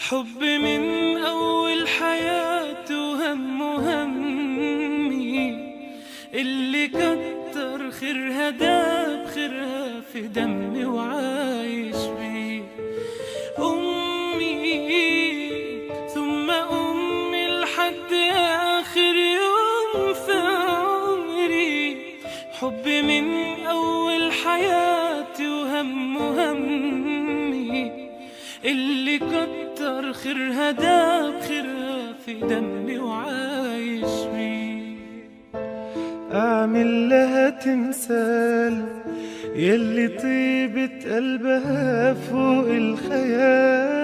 حب من أول حياتي وهم همي، اللي كتر خيرها داب خيرها في دمي وعايش بيه. أمي ثم أمي لحد آخر يوم في عمري. حب من أول حياتي وهم همي، اللي كتر خيرها داب خيرها في دمي وعايش بيه. أعمل لها تمثال يلي طيبة قلبها فوق الخيال،